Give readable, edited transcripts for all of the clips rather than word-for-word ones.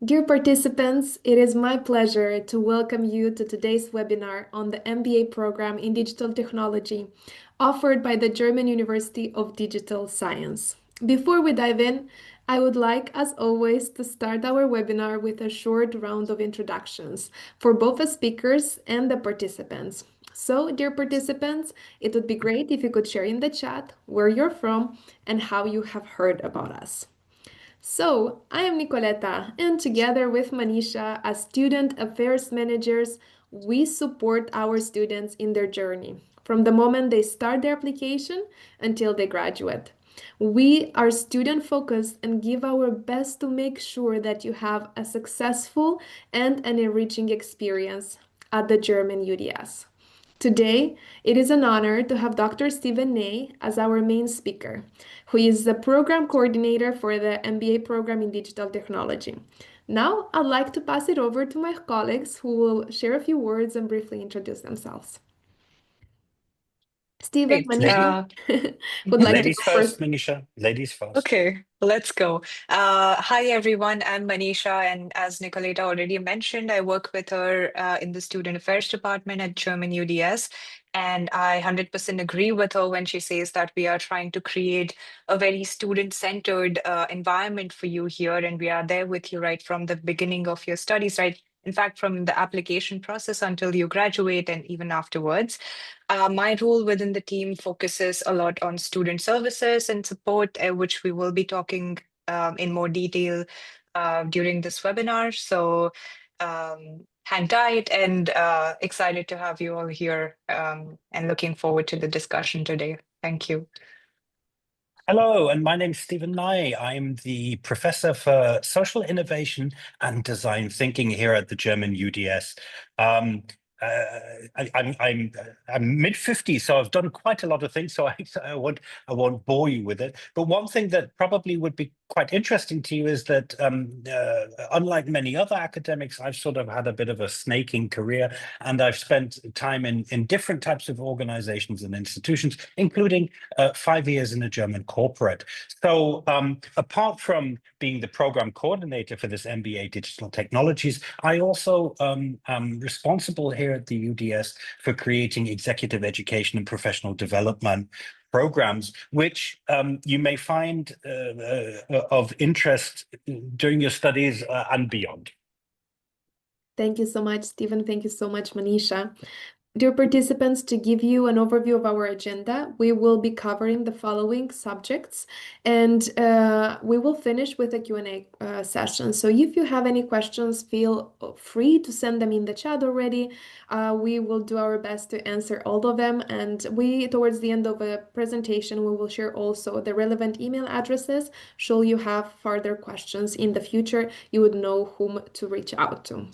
Dear participants, it is my pleasure to welcome you to today's webinar on the MBA program in Digital Technology offered by the German University of Digital Science. Before we dive in, I would like, as always, to start our webinar with a short round of introductions for both the speakers and the participants. So, dear participants, it would be great if you could share in the chat where you're from and how you have heard about us. So, I am Nicoleta, and together with Manisha, as student affairs managers, we support our students in their journey from the moment they start their application until they graduate. We are student focused and give our best to make sure that you have a successful and an enriching experience at the German UDS. Today, it is an honor to have Dr. Stephen Ney as our main speaker, who is the program coordinator for the MBA program in digital technology. Now, I'd like to pass it over to my colleagues who will share a few words and briefly introduce themselves. Stephen, Great. Manisha, would like to Ladies go first, first. Manisha. Ladies first. Okay, let's go. Hi, everyone. I'm Manisha, and as Nicoleta already mentioned, I work with her in the Student Affairs Department at German UDS. And I 100% agree with her when she says that we are trying to create a very student-centered environment for you here, and we are there with you right from the beginning of your studies, right? In fact, from the application process until you graduate and even afterwards. My role within the team focuses a lot on student services and support, which we will be talking in more detail during this webinar. So hang tight and excited to have you all here and looking forward to the discussion today. Thank you. Hello, and my name's Stephen Nye. I'm the Professor for Social Innovation and Design Thinking here at the German UDS. I'm mid-50s, so I've done quite a lot of things, so I won't bore you with it. But one thing that probably would be quite interesting to you is that unlike many other academics, I've sort of had a bit of a snaking career, and I've spent time in different types of organizations and institutions, including 5 years in a German corporate. So apart from being the program coordinator for this MBA Digital Technologies, I also am responsible here at the UDS for creating executive education and professional development programs, which you may find of interest during your studies and beyond. Thank you so much, Stephen. Thank you so much, Manisha. Dear participants, to give you an overview of our agenda, we will be covering the following subjects, and we will finish with a Q&A session. So if you have any questions, feel free to send them in the chat already. We will do our best to answer all of them, and towards the end of the presentation, we will share also the relevant email addresses. Should you have further questions in the future, you would know whom to reach out to.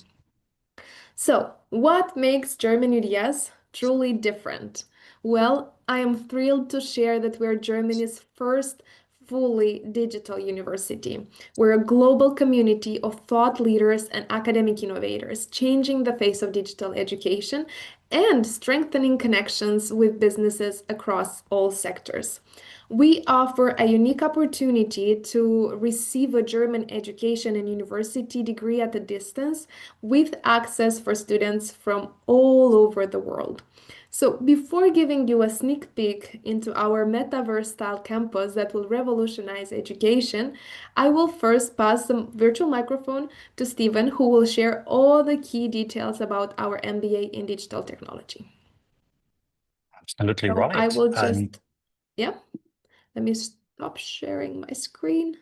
So, what makes German UDS truly different? Well, I am thrilled to share that we're Germany's first fully digital university. We're a global community of thought leaders and academic innovators, changing the face of digital education and strengthening connections with businesses across all sectors. We offer a unique opportunity to receive a German education and university degree at a distance with access for students from all over the world. So, before giving you a sneak peek into our metaverse style campus that will revolutionize education, I will first pass the virtual microphone to Stephen, who will share all the key details about our MBA in digital technology. Absolutely So right. I will just, yeah, let me stop sharing my screen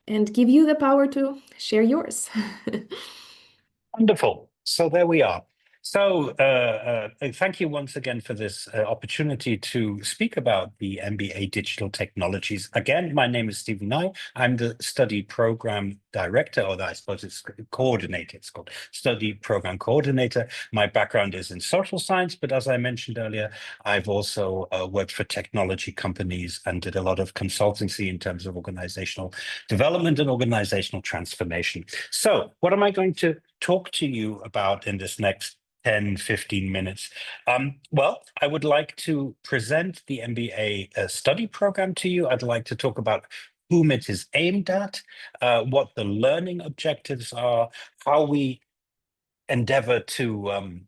and give you the power to share yours. Wonderful. So there we are. So thank you once again for this opportunity to speak about the MBA Digital Technologies. Again, my name is Stephen Nye. I'm the study program director, or I suppose it's coordinator. It's called study program coordinator. My background is in social science, but as I mentioned earlier, I've also worked for technology companies and did a lot of consultancy in terms of organizational development and organizational transformation. So what am I going to talk to you about in this next 10, 15 minutes? Well, I would like to present the MBA study program to you. I'd like to talk about whom it is aimed at, what the learning objectives are, how we endeavor to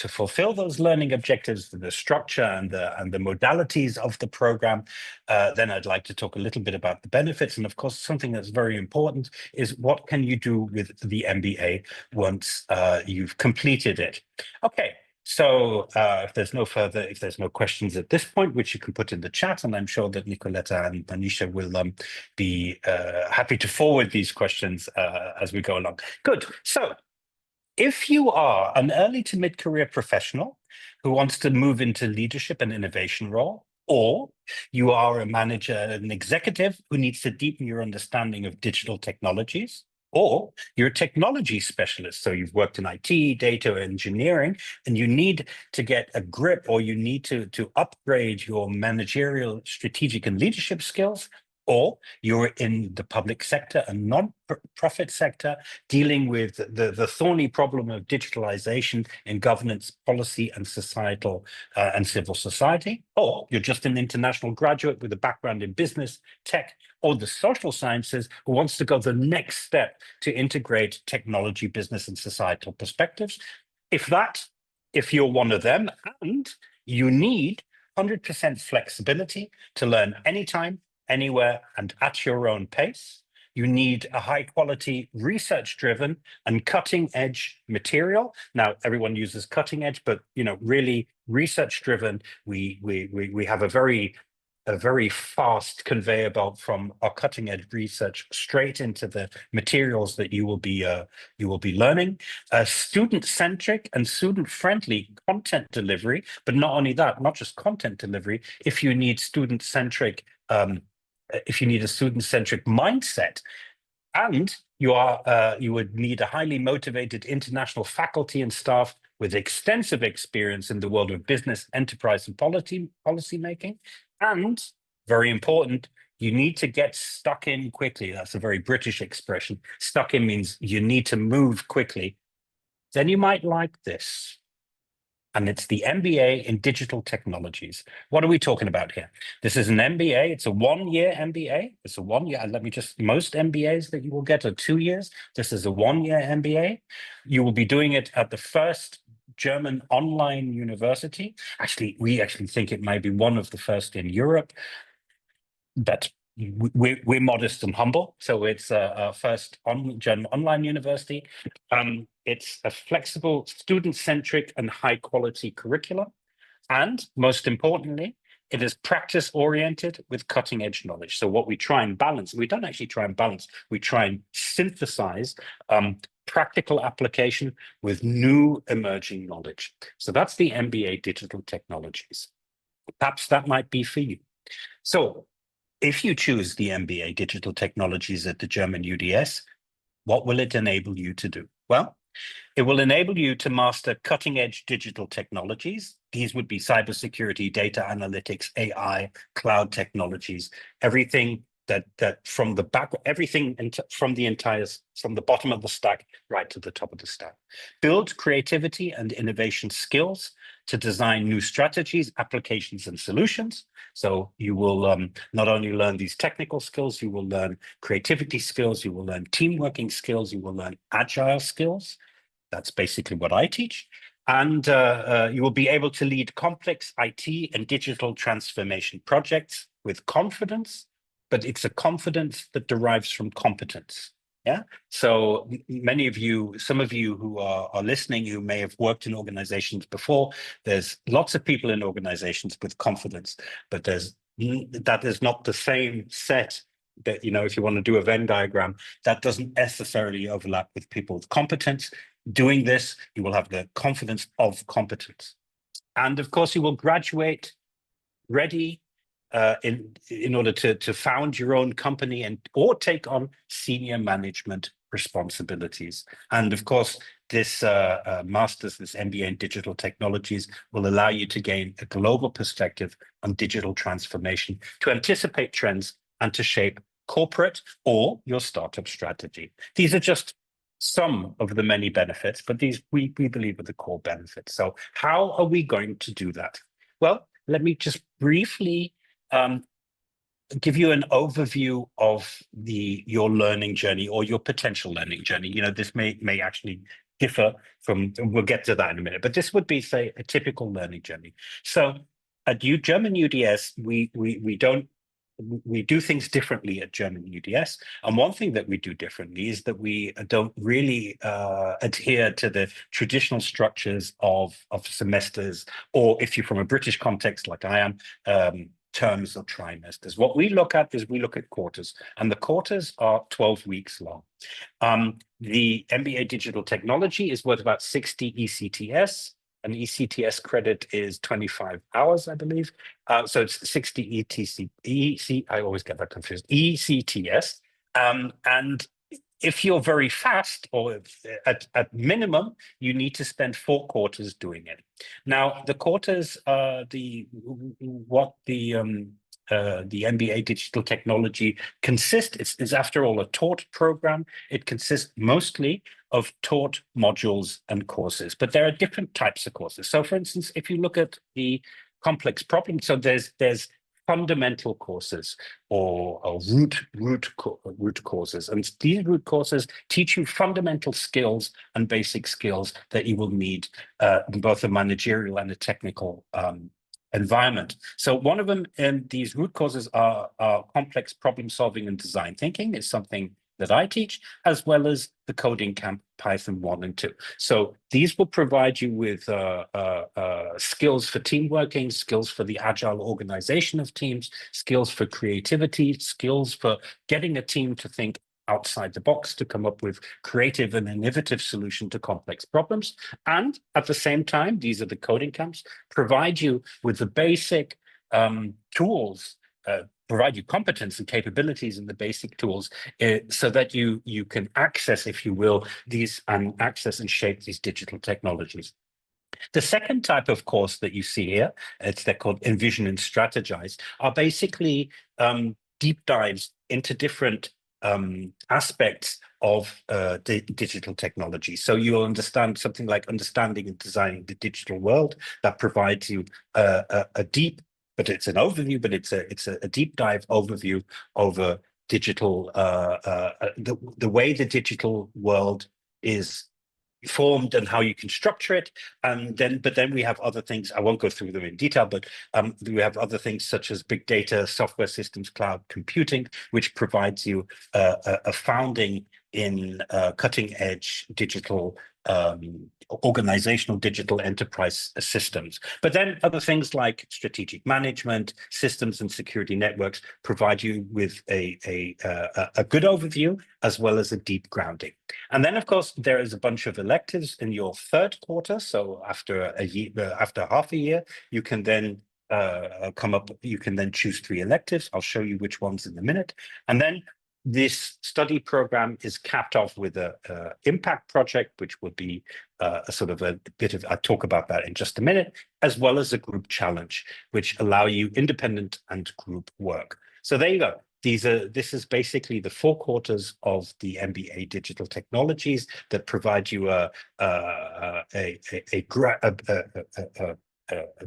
fulfill those learning objectives, the structure and the modalities of the program. Then I'd like to talk a little bit about the benefits, and of course, something that's very important is what can you do with the MBA once you've completed it. Okay. So if there's no questions at this point, which you can put in the chat, and I'm sure that Nicoletta and Manisha will be happy to forward these questions as we go along. Good. So if you are an early to mid-career professional who wants to move into leadership and innovation role, or you are a manager, an executive who needs to deepen your understanding of digital technologies, or you're a technology specialist, so you've worked in IT, data engineering, and you need to get a grip, or you need to upgrade your managerial, strategic, and leadership skills, or you're in the public sector and non-profit sector dealing with the thorny problem of digitalization in governance, policy, and societal and civil society, or you're just an international graduate with a background in business, tech, or the social sciences who wants to go the next step to integrate technology, business, and societal perspectives. If you're one of them and you need 100% flexibility to learn anytime, anywhere, and at your own pace, you need a high quality, research driven and cutting edge material. Now, everyone uses cutting edge, but really research driven. We have a very fast conveyor belt from our cutting edge research straight into the materials that you will be learning. Student centric and student friendly content delivery, but not only that, not just content delivery. If you need student centric if you need a student-centric mindset, and you would need a highly motivated international faculty and staff with extensive experience in the world of business, enterprise, and policy making. And very important, you need to get stuck in quickly. That's a very British expression. Stuck in means you need to move quickly. Then you might like this. And it's the MBA in Digital Technologies. What are we talking about here? This is an MBA. It's a 1-year MBA. It's a 1 year. And most MBAs that you will get are 2 years. This is a 1-year MBA. You will be doing it at the first German online university. We actually think it might be one of the first in Europe. But we're modest and humble, so it's a first German online university. It's a flexible, student-centric, and high-quality curriculum, and most importantly, it is practice-oriented with cutting-edge knowledge. So what we try and balance, we don't actually try and balance, we try and synthesize practical application with new emerging knowledge. So that's the MBA Digital Technologies. Perhaps that might be for you. So if you choose the MBA Digital Technologies at the German UDS, what will it enable you to do? Well, it will enable you to master cutting-edge digital technologies. These would be cybersecurity, data analytics, AI, cloud technologies, everything from the bottom of the stack right to the top of the stack. Build creativity and innovation skills to design new strategies, applications, and solutions. So you will not only learn these technical skills, you will learn creativity skills, you will learn team working skills, you will learn agile skills. That's basically what I teach. And you will be able to lead complex IT and digital transformation projects with confidence, but it's a confidence that derives from competence. Yeah. So some of you who are listening, who may have worked in organizations before, there's lots of people in organizations with confidence, but that is not the same set that, if you want to do a Venn diagram, that doesn't necessarily overlap with people with competence. Doing this, you will have the confidence of competence. And of course, you will graduate ready in order to found your own company or take on senior management responsibilities. And of course, this master's, this MBA in Digital Technologies will allow you to gain a global perspective on digital transformation, to anticipate trends and to shape corporate or your startup strategy. These are just some of the many benefits, but these we believe are the core benefits. So how are we going to do that? Well, let me just briefly give you an overview of your learning journey or your potential learning journey. You know, this may actually differ from, we'll get to that in a minute, but this would be, say, a typical learning journey. So at German UDS, we do things differently at German UDS. And one thing that we do differently is that we don't really adhere to the traditional structures of semesters, or if you're from a British context like I am, terms or trimesters. What we look at is we look at quarters, and the quarters are 12 weeks long. The MBA Digital Technology is worth about 60 ECTS. An ECTS credit is 25 hours, I believe. So it's 60 I always get that confused, ECTS. And if you're very fast, or at minimum, you need to spend 4 quarters doing it. Now, the quarters, the MBA Digital Technology consists, is after all a taught program. It consists mostly of taught modules and courses, but there are different types of courses. So for instance, if you look at the complex problem, so there's fundamental courses or root courses, and these root courses teach you fundamental skills and basic skills that you will need in both a managerial and a technical environment. So one of them in these root causes are complex problem solving and design thinking, is something that I teach, as well as the coding camp Python 1 and 2. So these will provide you with skills for team working, skills for the agile organization of teams, skills for creativity, skills for getting a team to think outside the box, to come up with creative and innovative solution to complex problems. And at the same time, these are the coding camps, provide you with the basic tools, provide you competence and capabilities in the basic tools, so that you can access, if you will, access and shape these digital technologies. The second type of course that you see here, they're called Envision and Strategize, are basically deep dives into different aspects of the digital technology. So you'll understand something like understanding and designing the digital world. That provides you a deep, but it's an overview, but it's a deep dive overview over digital, the way the digital world is formed and how you can structure it. And then we have other things. I won't go through them in detail, but we have other things such as big data, software systems, cloud computing, which provides you a founding in cutting edge digital organizational digital enterprise systems. But then other things like strategic management, systems and security networks provide you with a good overview, as well as a deep grounding. And then, of course, there is a bunch of electives in your third quarter. So after a year, after half a year, you can then you can then choose 3 electives. I'll show you which ones in a minute. And then this study program is capped off with a impact project, which will be a sort of a bit of, I'll talk about that in just a minute, as well as a group challenge, which allow you independent and group work. So there you go. This is basically the 4 quarters of the MBA Digital Technologies that provide you a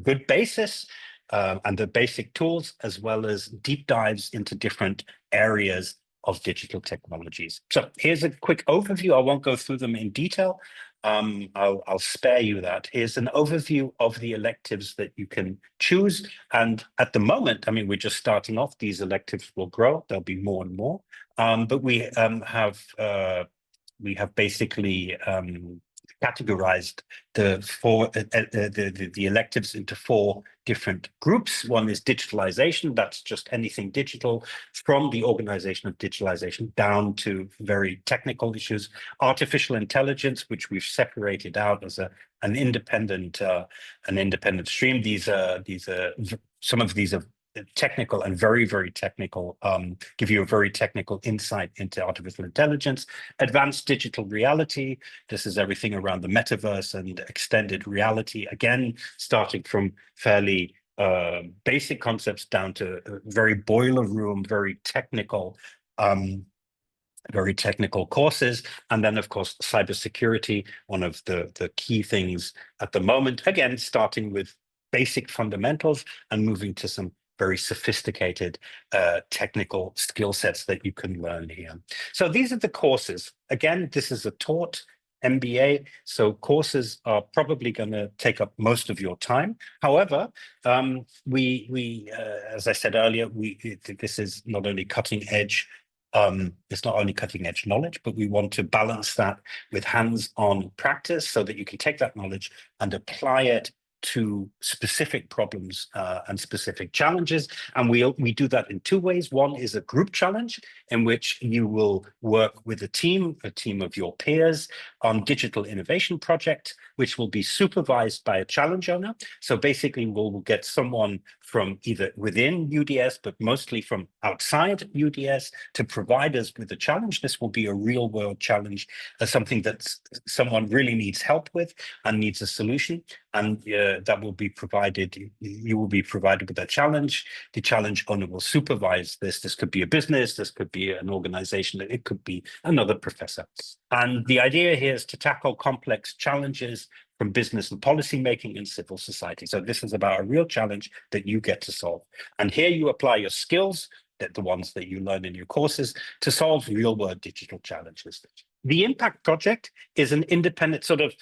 good basis and the basic tools, as well as deep dives into different areas of digital technologies. So here's a quick overview. I won't go through them in detail. I'll spare you that. Here's an overview of the electives that you can choose. And at the moment, I mean, we're just starting off. These electives will grow. There'll be more and more. But we have basically categorized the electives into 4 different groups. One is digitalization. That's just anything digital, from the organization of digitalization down to very technical issues. Artificial intelligence, which we've separated out as an independent stream. Some of these are technical and very, very technical, give you a very technical insight into artificial intelligence. Advanced digital reality, this is everything around the metaverse and extended reality, again, starting from fairly basic concepts down to very boiler room, very technical courses. And then, of course, cybersecurity, one of the key things at the moment, again, starting with basic fundamentals and moving to some very sophisticated technical skill sets that you can learn here. So these are the courses. Again, this is a taught MBA, so courses are probably going to take up most of your time. However, as I said earlier, this is not only cutting edge. It's not only cutting edge knowledge, but we want to balance that with hands-on practice so that you can take that knowledge and apply it to specific problems and specific challenges. And we do that in two ways. One is a group challenge in which you will work with a team of your peers on digital innovation project, which will be supervised by a challenge owner. So basically we'll get someone from either within UDS, but mostly from outside UDS to provide us with a challenge. This will be a real world challenge, something that someone really needs help with and needs a solution. And that will be provided, you will be provided with a challenge. The challenge owner will supervise this. This could be a business, this could be an organization, it could be another professor. And the idea here is to tackle complex challenges from business and policy making in civil society. So this is about a real challenge that you get to solve. And here you apply your skills, the ones that you learn in your courses, to solve real world digital challenges. The Impact Project is an independent sort of,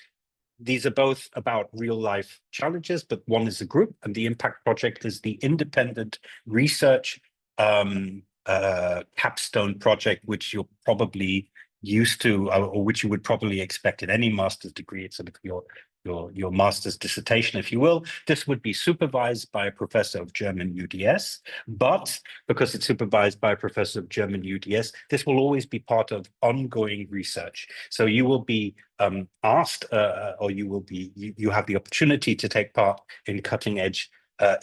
these are both about real life challenges, but one is a group, and the Impact Project is the independent research capstone project, which you're probably used to, or which you would probably expect in any master's degree. It's sort of your master's dissertation, if you will. This would be supervised by a professor of German UDS, but because it's supervised by a professor of German UDS, this will always be part of ongoing research. So you will be asked, or you have the opportunity to take part in cutting edge,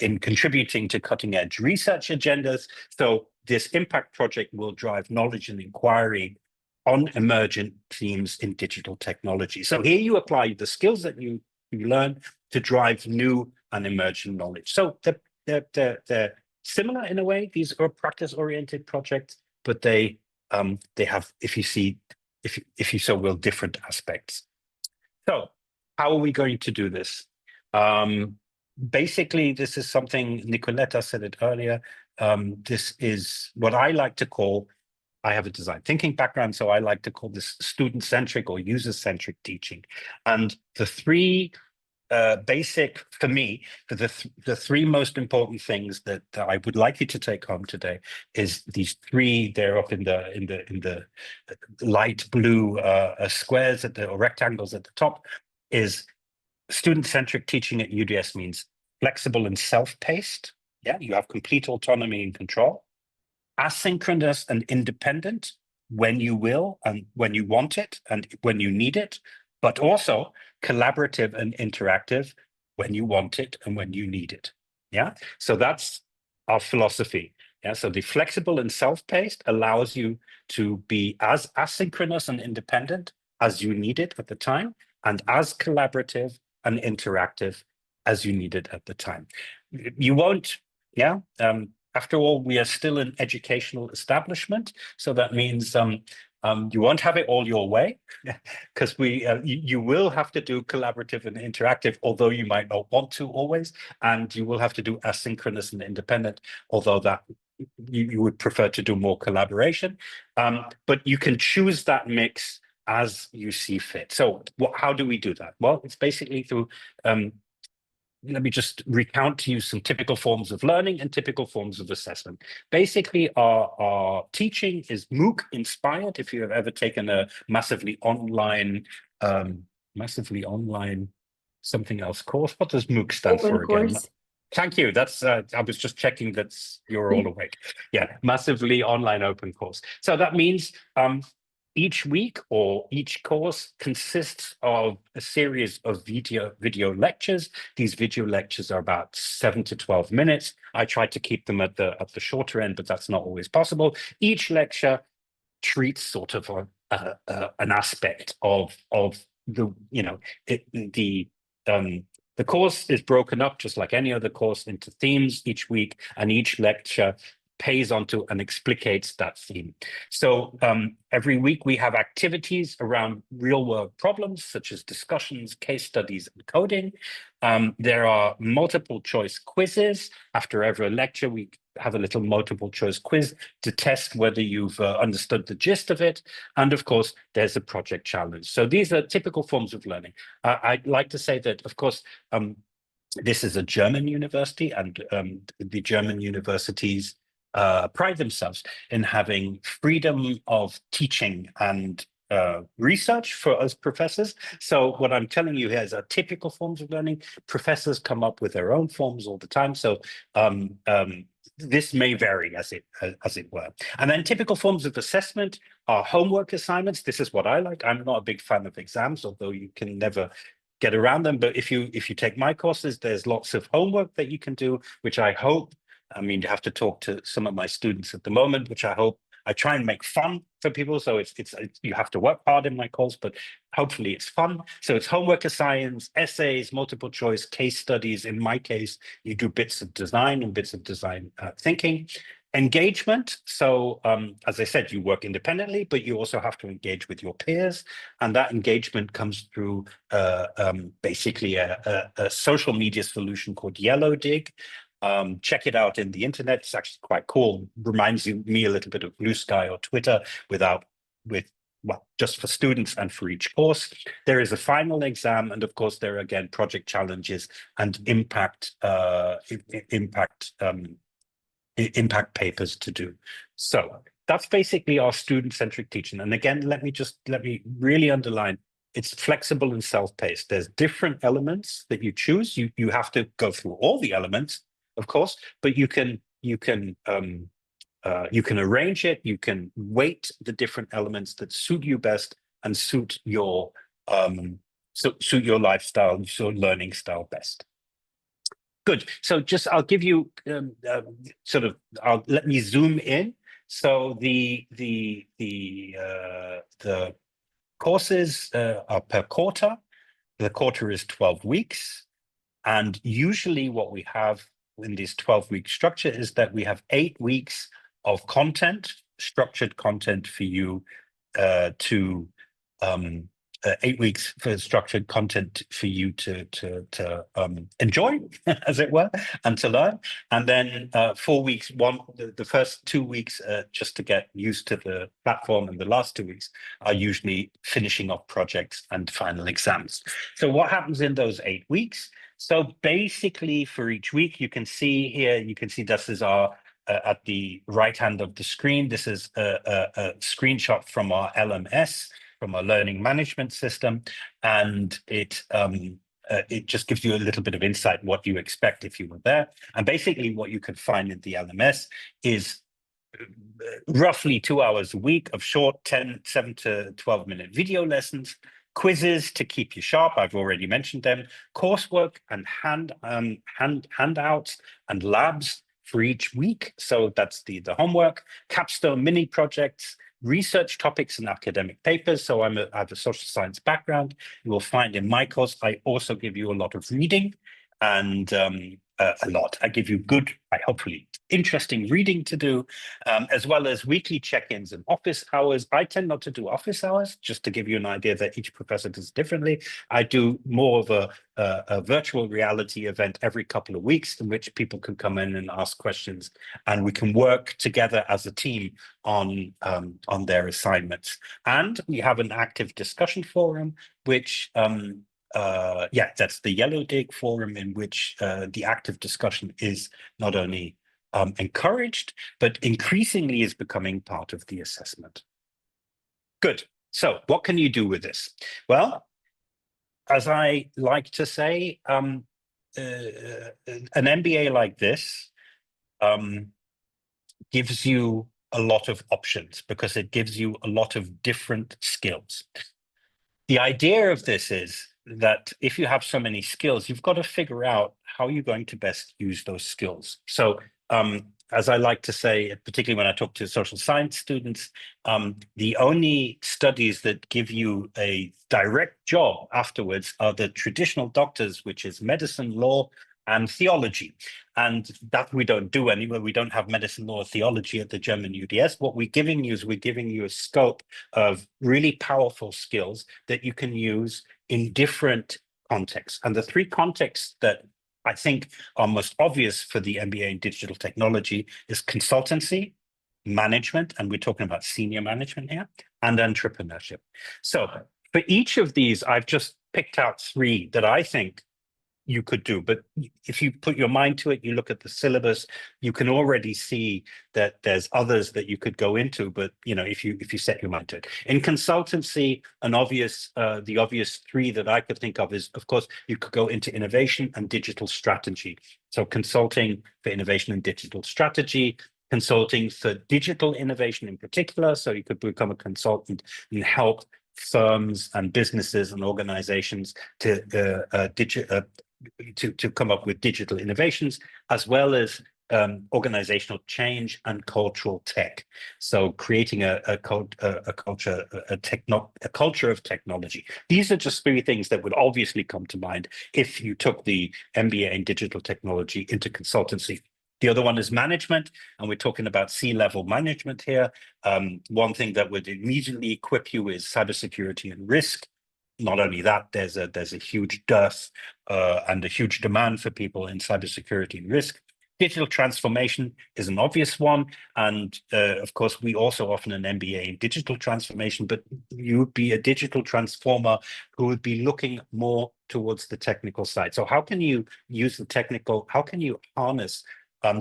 in contributing to cutting edge research agendas. So this Impact Project will drive knowledge and inquiry on emergent themes in digital technology. So here you apply the skills that you learn to drive new and emerging knowledge. So they're similar in a way. These are practice-oriented projects, but they have, if you so will, different aspects. So how are we going to do this? Basically, this is something, Nicoletta said it earlier, this is what I like to call, I have a design thinking background, so I like to call this student-centric or user-centric teaching. And the three basic, for me, the three most important things that I would like you to take home today is these three. They're up in the light blue squares or rectangles at the top. Is student-centric teaching at UDS means flexible and self-paced. Yeah, you have complete autonomy and control. Asynchronous and independent when you will and when you want it and when you need it, but also collaborative and interactive when you want it and when you need it. Yeah, so that's our philosophy. Yeah, so the flexible and self-paced allows you to be as asynchronous and independent as you need it at the time, and as collaborative and interactive as you need it at the time. You won't, yeah, after all, we are still an educational establishment, so that means you won't have it all your way, because you will have to do collaborative and interactive, although you might not want to always, and you will have to do asynchronous and independent, although that you would prefer to do more collaboration. But you can choose that mix as you see fit. So how do we do that? Well, it's basically through let me just recount to you some typical forms of learning and typical forms of assessment. Basically, our teaching is MOOC inspired. If you have ever taken a massively online something else course, what does MOOC stand for again? Thank you. That's I was just checking that you're all awake. Yeah, massively online open course. So that means each week or each course consists of a series of video lectures. These video lectures are about 7 to 12 minutes. I try to keep them at the shorter end, but that's not always possible. Each lecture treats sort of an aspect of the, the course is broken up just like any other course into themes each week, and each lecture pays onto and explicates that theme. So every week we have activities around real-world problems, such as discussions, case studies, and coding. There are multiple choice quizzes. After every lecture, we have a little multiple choice quiz to test whether you've understood the gist of it. And of course, there's a project challenge. So these are typical forms of learning. I'd like to say that, of course, this is a German university, and the German universities pride themselves in having freedom of teaching and research for us professors. So what I'm telling you here is are typical forms of learning. Professors come up with their own forms all the time. So this may vary as it were. And then typical forms of assessment are homework assignments. This is what I like. I'm not a big fan of exams, although you can never get around them. But if you take my courses, there's lots of homework that you can do, which I hope, I mean, you have to talk to some of my students at the moment, which I hope I try and make fun for people. So it's you have to work hard in my course, but hopefully it's fun. So it's homework assignments, essays, multiple choice, case studies. In my case, you do bits of design and bits of design thinking. Engagement. So as I said, you work independently, but you also have to engage with your peers. And that engagement comes through basically a social media solution called Yellow Dig. Check it out in the internet. It's actually quite cool. Reminds me a little bit of Blue Sky or Twitter well, just for students and for each course. There is a final exam, and of course, there are again project challenges and impact papers to do. So that's basically our student-centric teaching. And again, let me really underline, it's flexible and self-paced. There's different elements that you choose. You have to go through all the elements, of course, but you can arrange it. You can weight the different elements that suit you best and suit your lifestyle, your learning style best. Good. So I'll give you let me zoom in. So the courses are per quarter. The quarter is 12 weeks. And usually what we have in this 12-week structure is that we have 8 weeks of content, structured content for you 8 weeks for structured content for you to enjoy, as it were, and to learn. And then 4 weeks, the first 2 weeks just to get used to the platform, and the last 2 weeks are usually finishing off projects and final exams. So what happens in those 8 weeks? So basically for each week, you can see here, this is our, at the right hand of the screen, this is a screenshot from our LMS, from a learning management system, and it just gives you a little bit of insight what you expect if you were there. And basically what you can find in the LMS is roughly 2 hours a week of short 7 to 12-minute video lessons, quizzes to keep you sharp, I've already mentioned them, coursework and handouts and labs for each week. So that's the homework, capstone mini projects, research topics and academic papers. So I have a social science background. You will find in my course, I also give you a lot of reading and I give you good, hopefully interesting reading to do, as well as weekly check-ins and office hours. I tend not to do office hours, just to give you an idea that each professor does differently. I do more of a virtual reality event every couple of weeks in which people can come in and ask questions, and we can work together as a team on their assignments. And we have an active discussion forum, which that's the Yellow Dig forum, in which the active discussion is not only encouraged, but increasingly is becoming part of the assessment. Good. So what can you do with this? Well, as I like to say, an MBA like this gives you a lot of options because it gives you a lot of different skills. The idea of this is that if you have so many skills, you've got to figure out how you're going to best use those skills. So as I like to say, particularly when I talk to social science students, the only studies that give you a direct job afterwards are the traditional doctors, which is medicine, law, and theology. And that we don't do anywhere. We don't have medicine or theology at the German UDS. What we're giving you is we're giving you a scope of really powerful skills that you can use in different contexts. And the three contexts that I think are most obvious for the MBA in digital technology is consultancy, management, and we're talking about senior management here, and entrepreneurship. So for each of these, I've just picked out three that I think you could do. But if you put your mind to it, you look at the syllabus, you can already see that there's others that you could go into. But if you set your mind to it, in consultancy, the obvious three that I could think of is, of course, you could go into innovation and digital strategy. So consulting for innovation and digital strategy, consulting for digital innovation in particular. So you could become a consultant and help firms and businesses and organizations to come up with digital innovations, as well as organizational change and cultural tech. So creating a culture of technology. These are just three things that would obviously come to mind if you took the MBA in digital technology into consultancy. The other one is management, and we're talking about C-level management here. One thing that would immediately equip you is cybersecurity and risk. Not only that, there's a huge dearth and a huge demand for people in cybersecurity and risk. Digital transformation is an obvious one, and of course, we also offer an MBA in digital transformation. But you would be a digital transformer who would be looking more towards the technical side. So how can you use the technical? How can you harness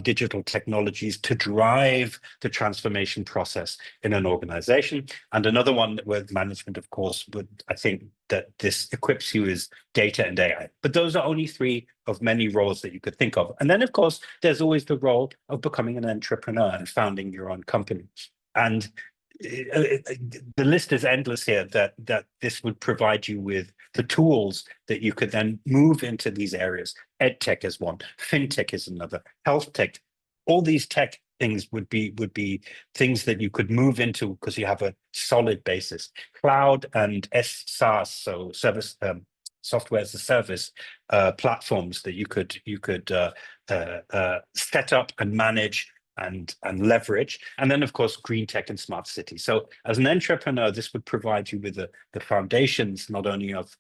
digital technologies to drive the transformation process in an organization? And another one with management, of course, I think that this equips you is data and AI. But those are only three of many roles that you could think of. And then, of course, there's always the role of becoming an entrepreneur and founding your own company. And the list is endless here, that this would provide you with the tools that you could then move into these areas. EdTech is one, FinTech is another, health tech. All these tech things would be things that you could move into because you have a solid basis. Cloud and SaaS, so service software as a service platforms that you could set up and manage and leverage. And then, of course, green tech and smart city. So as an entrepreneur, this would provide you with the foundations, not only of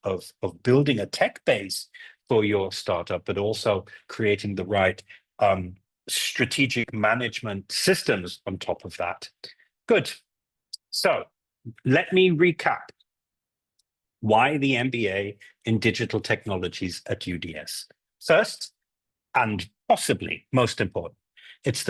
building a tech base for your startup, but also creating the right strategic management systems on top of that. Good. So let me recap why the MBA in digital technologies at UDS. First, and possibly most important, it's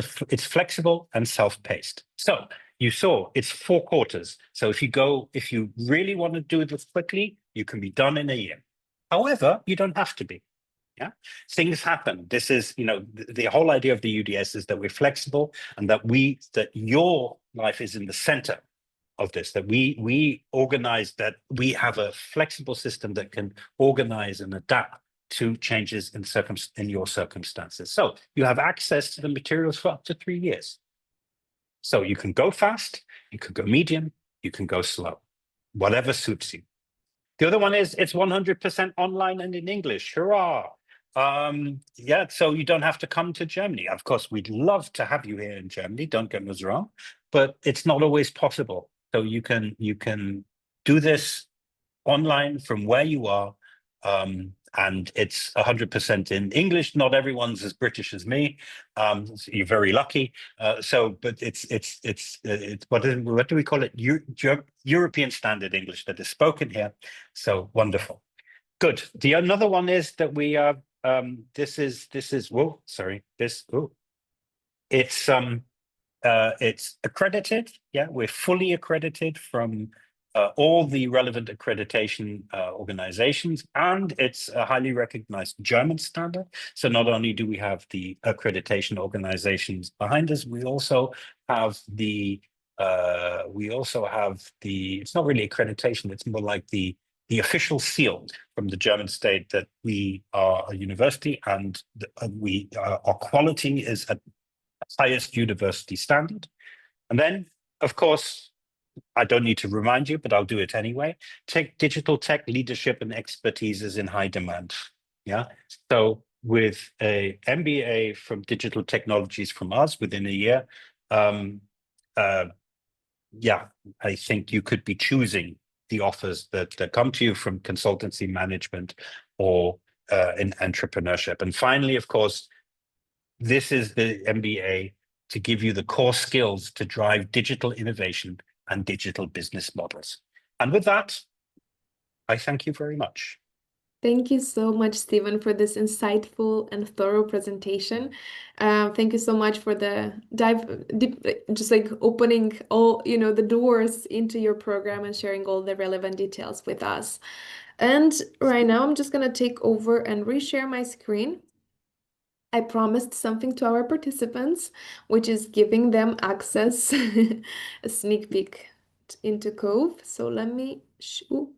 flexible and self-paced. So you saw it's 4 quarters. So if you really want to do this quickly, you can be done in a year. However, you don't have to be. Yeah, things happen. This is, the whole idea of the UDS is that we're flexible and that your life is in the center of this, that we organize, that we have a flexible system that can organize and adapt to changes in your circumstances. So you have access to the materials for up to 3 years. So you can go fast, you can go medium, you can go slow, whatever suits you. The other one is it's 100% online and in English. Hurrah! Yeah, so you don't have to come to Germany. Of course, we'd love to have you here in Germany, don't get us wrong, but it's not always possible. So you can do this online from where you are, and it's 100% in English. Not everyone's as British as me. So you're very lucky. But it's what do we call it? European Standard English that is spoken here. So wonderful. Good. The another one is that we are. It's accredited. Yeah, we're fully accredited from all the relevant accreditation organizations, and it's a highly recognized German standard. So not only do we have the accreditation organizations behind us, we also have it's not really accreditation, it's more like the official seal from the German state that we are a university and our quality is at highest university standard. And then, of course, I don't need to remind you, but I'll do it anyway. Digital tech leadership and expertise is in high demand. Yeah. So with a MBA from digital technologies from us within a year, yeah, I think you could be choosing the offers that come to you from consultancy management or in entrepreneurship. And finally, of course, this is the MBA to give you the core skills to drive digital innovation and digital business models. And with that, I thank you very much. Thank you so much, Stephen, for this insightful and thorough presentation. Thank you so much for the just like opening all, the doors into your program and sharing all the relevant details with us. And right now, I'm just gonna take over and reshare my screen. I promised something to our participants, which is giving them access, a sneak peek into Cove. So let me show.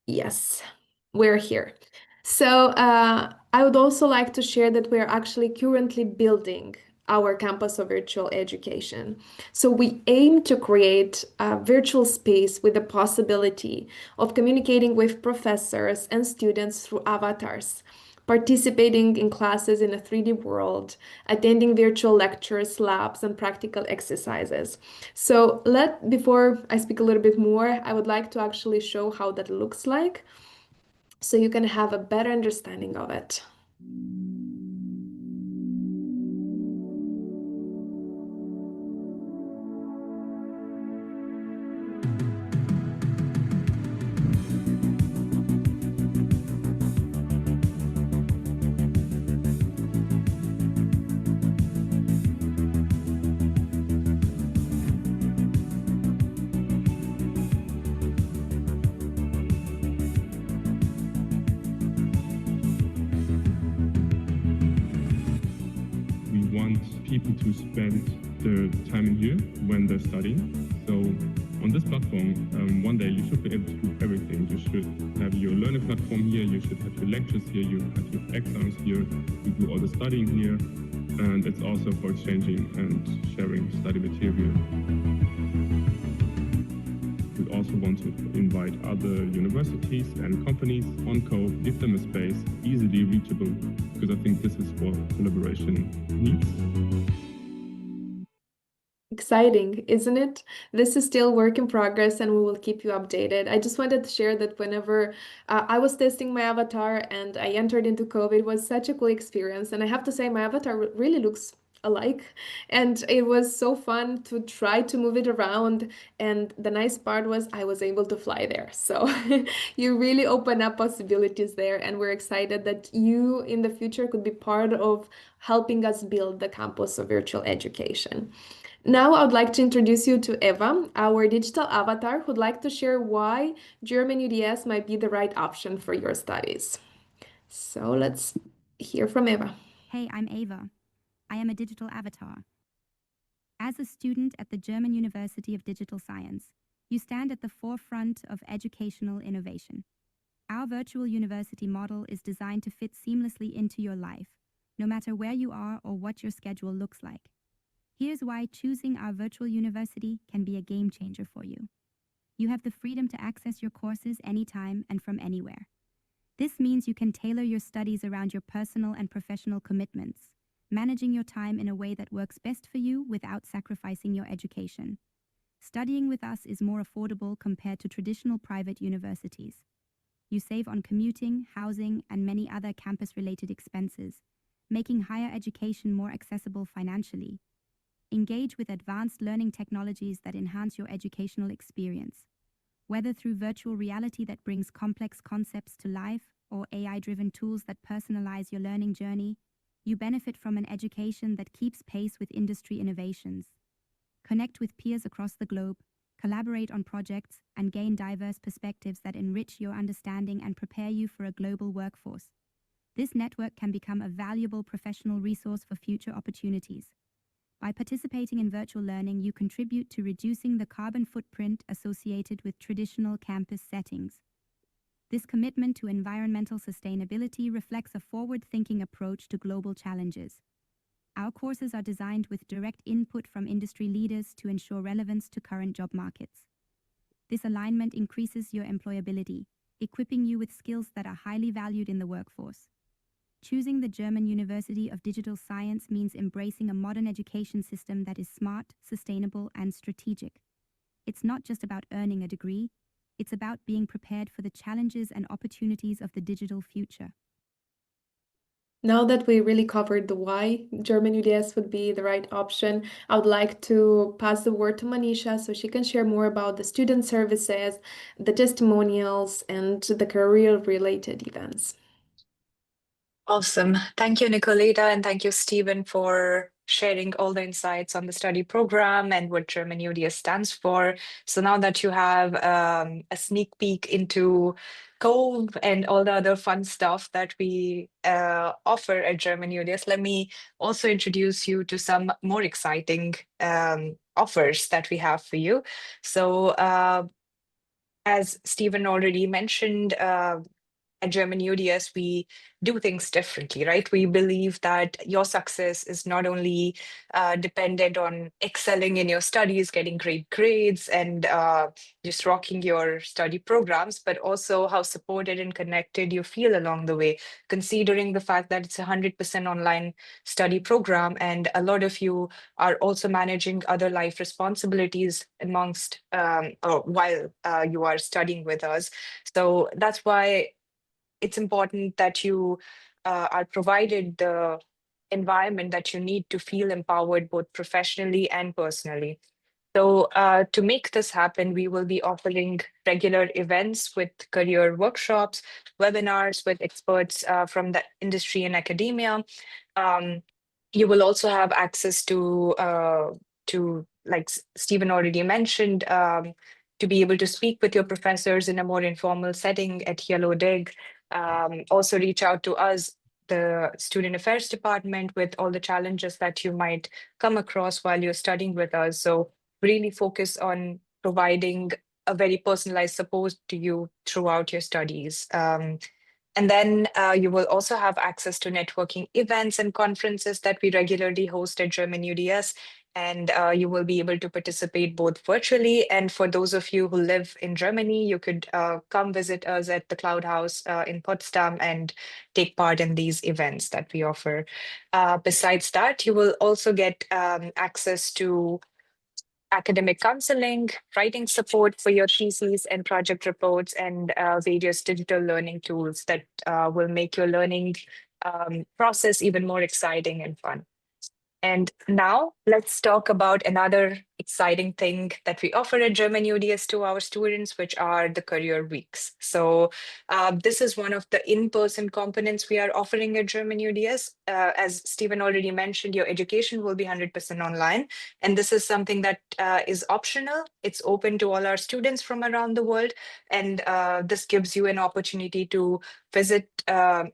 Yes, we're here. So I would also like to share that we're actually currently building our campus of virtual education. So we aim to create a virtual space with the possibility of communicating with professors and students through avatars, participating in classes in a 3D world, attending virtual lectures, labs, and practical exercises. So before I speak a little bit more, I would like to actually show how that looks like so you can have a better understanding of it. People to spend their time in here when they're studying. So on this platform, one day you should be able to do everything. You should have your learning platform here, you should have your lectures here, you have your exams here, you do all the studying here, and it's also for exchanging and sharing study material. We also want to invite other universities and companies on Cove, give them a space, easily reachable, because I think this is what collaboration needs. Exciting, isn't it? This is still work in progress and we will keep you updated. I just wanted to share that whenever I was testing my avatar and I entered into Cove, it was such a cool experience. And I have to say, my avatar really looks alike. And it was so fun to try to move it around. And the nice part was I was able to fly there. So you really open up possibilities there. And we're excited that you in the future could be part of helping us build the campus of virtual education. Now I would like to introduce you to Eva, our digital avatar, who'd like to share why German UDS might be the right option for your studies. So let's hear from Eva. Hey, I'm Eva. I am a digital avatar. As a student at the German University of Digital Science, you stand at the forefront of educational innovation. Our virtual university model is designed to fit seamlessly into your life, no matter where you are or what your schedule looks like. Here's why choosing our virtual university can be a game changer for you. You have the freedom to access your courses anytime and from anywhere. This means you can tailor your studies around your personal and professional commitments, managing your time in a way that works best for you without sacrificing your education. Studying with us is more affordable compared to traditional private universities. You save on commuting, housing, and many other campus-related expenses, making higher education more accessible financially. Engage with advanced learning technologies that enhance your educational experience. Whether through virtual reality that brings complex concepts to life or AI-driven tools that personalize your learning journey, you benefit from an education that keeps pace with industry innovations. Connect with peers across the globe, collaborate on projects, and gain diverse perspectives that enrich your understanding and prepare you for a global workforce. This network can become a valuable professional resource for future opportunities. By participating in virtual learning, you contribute to reducing the carbon footprint associated with traditional campus settings. This commitment to environmental sustainability reflects a forward-thinking approach to global challenges. Our courses are designed with direct input from industry leaders to ensure relevance to current job markets. This alignment increases your employability, equipping you with skills that are highly valued in the workforce. Choosing the German University of Digital Science means embracing a modern education system that is smart, sustainable, and strategic. It's not just about earning a degree, it's about being prepared for the challenges and opportunities of the digital future. Now that we really covered the why German UDS would be the right option, I would like to pass the word to Manisha so she can share more about the student services, the testimonials, and the career-related events. Awesome. Thank you, Nicoleta, and thank you, Stephen, for sharing all the insights on the study program and what German UDS stands for. So now that you have a sneak peek into Cove and all the other fun stuff that we offer at German UDS, let me also introduce you to some more exciting offers that we have for you. So as Stephen already mentioned, at German UDS, we do things differently, right? We believe that your success is not only dependent on excelling in your studies, getting great grades, and just rocking your study programs, but also how supported and connected you feel along the way, considering the fact that it's a 100% online study program, and a lot of you are also managing other life responsibilities amongst or while you are studying with us. So that's why it's important that you are provided the environment that you need to feel empowered both professionally and personally. So to make this happen, we will be offering regular events with career workshops, webinars with experts from the industry and academia. You will also have access to like Stephen already mentioned, to be able to speak with your professors in a more informal setting at Yellow Dig. Also reach out to us, the Student Affairs Department, with all the challenges that you might come across while you're studying with us. So really focus on providing a very personalized support to you throughout your studies. And then you will also have access to networking events and conferences that we regularly host at German UDS. And you will be able to participate both virtually. And for those of you who live in Germany, you could come visit us at the Cloud House in Potsdam and take part in these events that we offer. Besides that, you will also get access to academic counseling, writing support for your theses and project reports, and various digital learning tools that will make your learning process even more exciting and fun. And now let's talk about another exciting thing that we offer at German UDS to our students, which are the career weeks. So this is one of the in-person components we are offering at German UDS. As Stephen already mentioned, your education will be 100% online. And this is something that is optional. It's open to all our students from around the world. And this gives you an opportunity to visit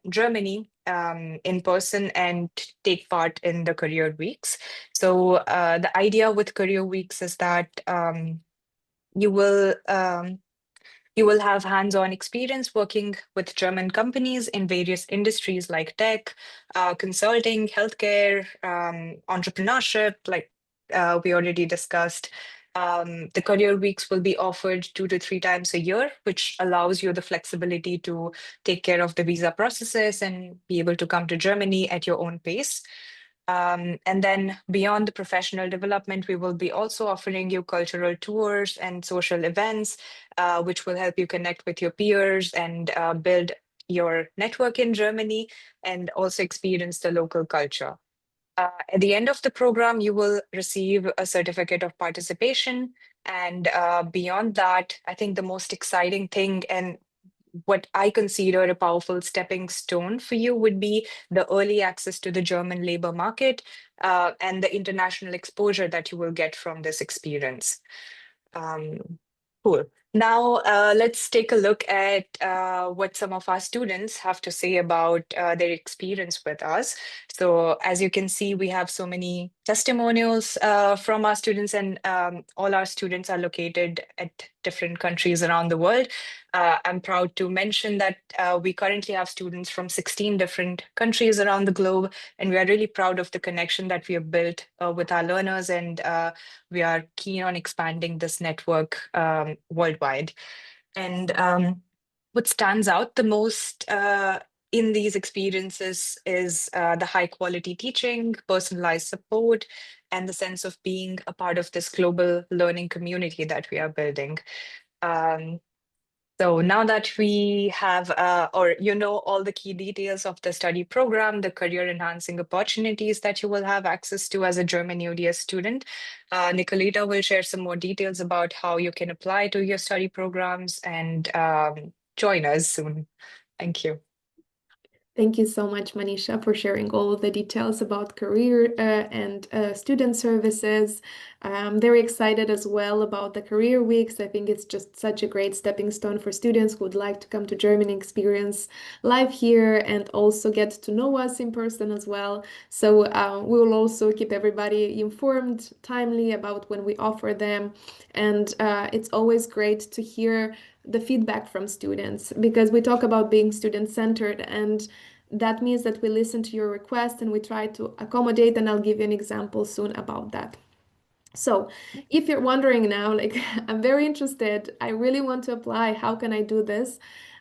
Germany in person and take part in the career weeks. So the idea with career weeks is that you will have hands-on experience working with German companies in various industries like tech, consulting, healthcare, entrepreneurship, like we already discussed. The career weeks will be offered 2 to 3 times a year, which allows you the flexibility to take care of the visa processes and be able to come to Germany at your own pace. And then beyond the professional development, we will be also offering you cultural tours and social events, which will help you connect with your peers and build your network in Germany and also experience the local culture. At the end of the program, you will receive a certificate of participation. And beyond that, I think the most exciting thing and what I consider a powerful stepping stone for you would be the early access to the German labor market and the international exposure that you will get from this experience. Cool. Now, let's take a look at what some of our students have to say about their experience with us. So as you can see, we have so many testimonials from our students, and all our students are located at different countries around the world. I'm proud to mention that we currently have students from 16 different countries around the globe, and we are really proud of the connection that we have built with our learners, and we are keen on expanding this network worldwide. And what stands out the most in these experiences is the high quality teaching, personalized support, and the sense of being a part of this global learning community that we are building. So now that we have, or you know, all the key details of the study program, the career enhancing opportunities that you will have access to as a German UDS student, Nicolita will share some more details about how you can apply to your study programs and join us soon. Thank you. Thank you so much, Manisha, for sharing all of the details about career and student services. I'm very excited as well about the career weeks. I think it's just such a great stepping stone for students who would like to come to Germany, experience life here, and also get to know us in person as well. So we will also keep everybody informed timely about when we offer them. And it's always great to hear the feedback from students, because we talk about being student-centered, and that means that we listen to your request and we try to accommodate, and I'll give you an example soon about that. So if you're wondering now, like, I'm very interested, I really want to apply, how can I do this?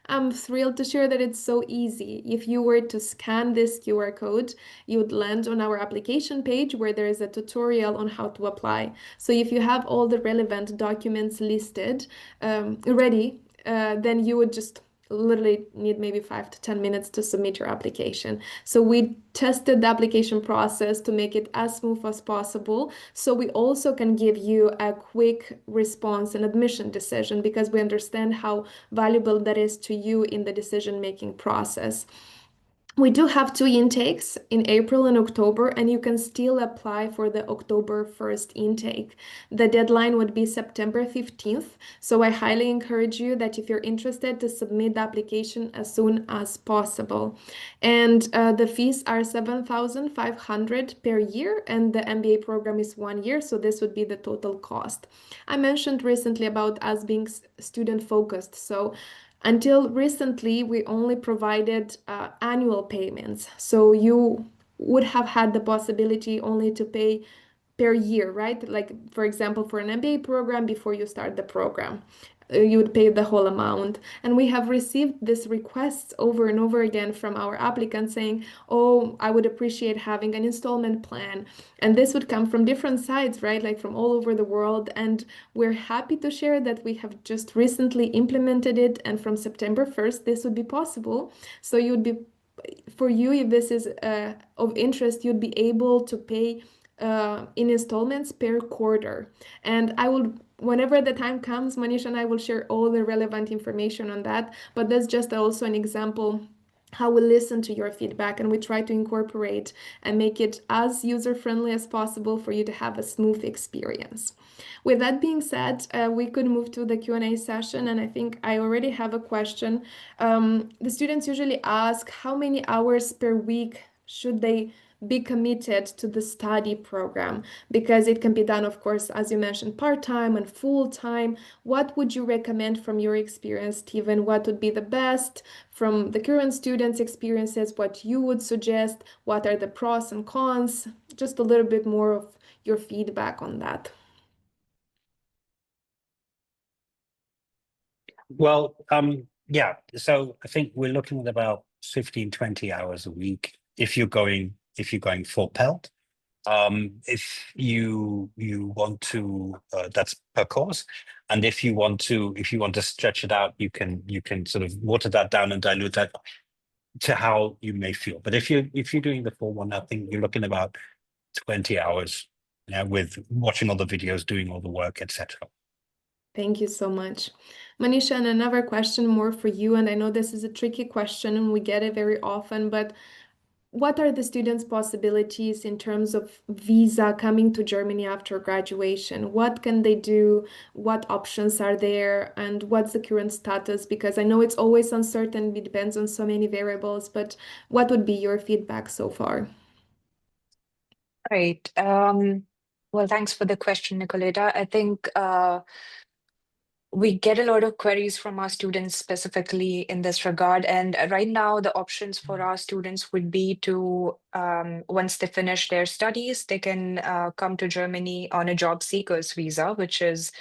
I'm thrilled to share that it's so easy. If you were to scan this QR code, you would land on our application page where there is a tutorial on how to apply. So if you have all the relevant documents listed ready, then you would just literally need maybe 5 to 10 minutes to submit your application. So we tested the application process to make it as smooth as possible. So we also can give you a quick response and admission decision, because we understand how valuable that is to you in the decision-making process. We do have 2 intakes in April and October, and you can still apply for the October 1st intake. The deadline would be September 15th, so I highly encourage you that if you're interested, to submit the application as soon as possible. And the fees are 7,500 per year, and the MBA program is 1 year, so this would be the total cost. I mentioned recently about us being student-focused, so until recently, we only provided annual payments. So you would have had the possibility only to pay per year, right? Like, for example, for an MBA program, before you start the program, you would pay the whole amount. And we have received these requests over and over again from our applicants saying, oh, I would appreciate having an installment plan. And this would come from different sides, right? Like from all over the world. And we're happy to share that we have just recently implemented it. And from September 1st, this would be possible. So you'd be, for you, if this is of interest, you'd be able to pay in installments per quarter. And I will, whenever the time comes, Manisha and I will share all the relevant information on that. But that's just also an example how we listen to your feedback, and we try to incorporate and make it as user-friendly as possible for you to have a smooth experience. With that being said, we could move to the Q&A session, and I think I already have a question. The students usually ask how many hours per week should they be committed to the study program, because it can be done, of course, as you mentioned, part-time and full-time. What would you recommend from your experience, Steven? What would be the best from the current students' experiences? What you would suggest? What are the pros and cons? Just a little bit more of your feedback on that. Well, yeah, so I think we're looking at about 15, 20 hours a week if you're going full pelt. If you want to, that's per course, and if you want to stretch it out, you can sort of water that down and dilute that to how you may feel. But if you're doing the full one, I think you're looking about 20 hours, yeah, with watching all the videos, doing all the work, etc. Thank you so much. Manisha, and another question more for you, and I know this is a tricky question and we get it very often, but what are the students' possibilities in terms of visa coming to Germany after graduation? What can they do? What options are there? And what's the current status? Because I know it's always uncertain, it depends on so many variables, but what would be your feedback so far? Right. Well, thanks for the question, Nicoleta. I think we get a lot of queries from our students specifically in this regard. And right now, the options for our students would be to, once they finish their studies, they can come to Germany on a job seekers visa, which is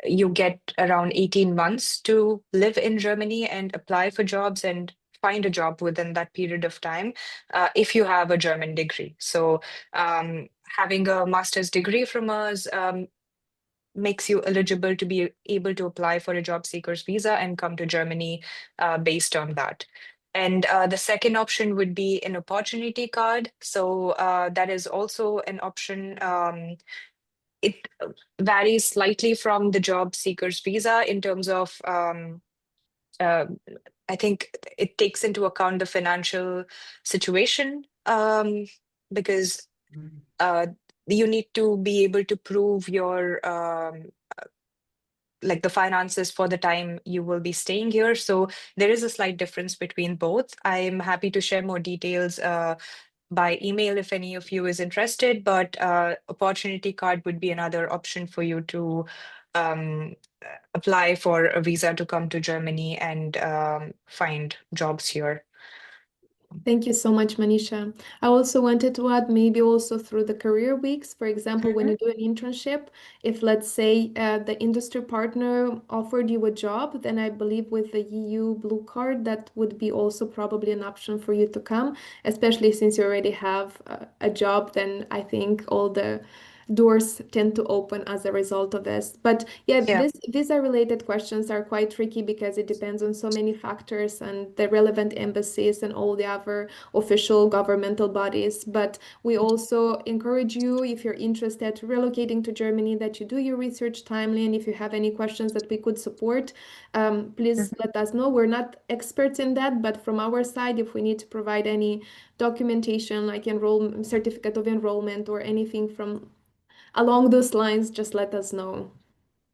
you get around 18 months to live in Germany and apply for jobs and find a job within that period of time if you have a German degree. So having a master's degree from us makes you eligible to be able to apply for a job seeker's visa and come to Germany based on that. And the second option would be an opportunity card. So that is also an option. It varies slightly from the job seeker's visa in terms of, I think it takes into account the financial situation because you need to be able to prove your like the finances for the time you will be staying here. So there is a slight difference between both. I'm happy to share more details by email if any of you is interested, but opportunity card would be another option for you to apply for a visa to come to Germany and find jobs here. Thank you so much, Manisha. I also wanted to add maybe also through the career weeks, for example, when you do an internship, if let's say the industry partner offered you a job, then I believe with the EU Blue Card, that would be also probably an option for you to come, especially since you already have a job, then I think all the doors tend to open as a result of this. But yeah, Yeah. visa related questions are quite tricky because it depends on so many factors and the relevant embassies and all the other official governmental bodies. But we also encourage you, if you're interested to relocating to Germany, that you do your research timely. And if you have any questions that we could support, please let us know. We're not experts in that, but from our side, if we need to provide any documentation like certificate of enrollment or anything from along those lines, just let us know.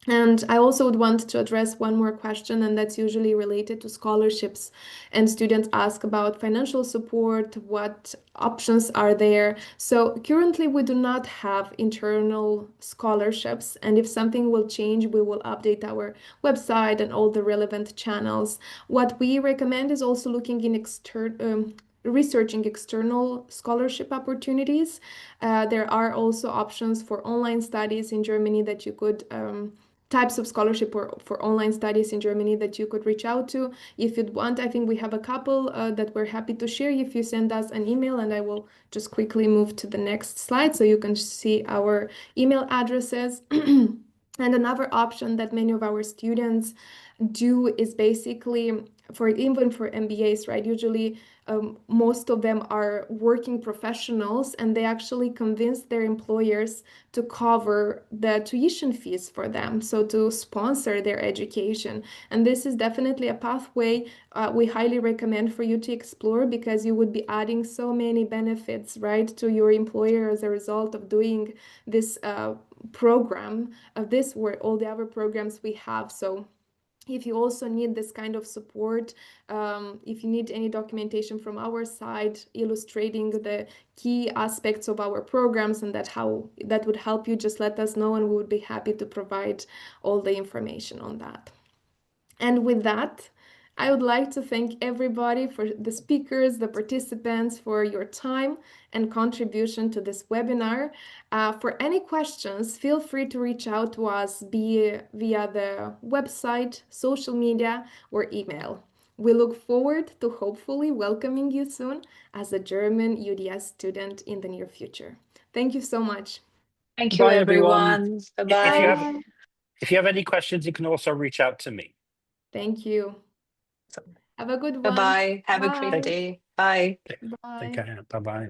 And I also would want to address one more question, and that's usually related to scholarships. And students ask about financial support, what options are there. So currently, we do not have internal scholarships. And if something will change, we will update our website and all the relevant channels. What we recommend is also looking in researching external scholarship opportunities. There are also options for online studies in Germany that you could types of scholarship for online studies in Germany that you could reach out to if you'd want. I think we have a couple that we're happy to share if you send us an email, and I will just quickly move to the next slide so you can see our email addresses. And another option that many of our students do is basically even for MBAs, right? Usually most of them are working professionals and they actually convince their employers to cover the tuition fees for them, so to sponsor their education. And this is definitely a pathway we highly recommend for you to explore, because you would be adding so many benefits, right, to your employer as a result of doing this program, of this or all the other programs we have. So if you also need this kind of support, if you need any documentation from our side illustrating the key aspects of our programs and how that would help you, just let us know and we would be happy to provide all the information on that. And with that, I would like to thank everybody, for the speakers, the participants, for your time and contribution to this webinar. For any questions, feel free to reach out to us via the website, social media, or email. We look forward to hopefully welcoming you soon as a German UDS student in the near future. Thank you so much. Thank you, Bye, everyone. everyone. Bye-bye. If you have any questions, you can also reach out to me. Thank you. Have a good one. Bye-bye. Have a great Bye. day. Bye. Bye. Take care. Bye-bye.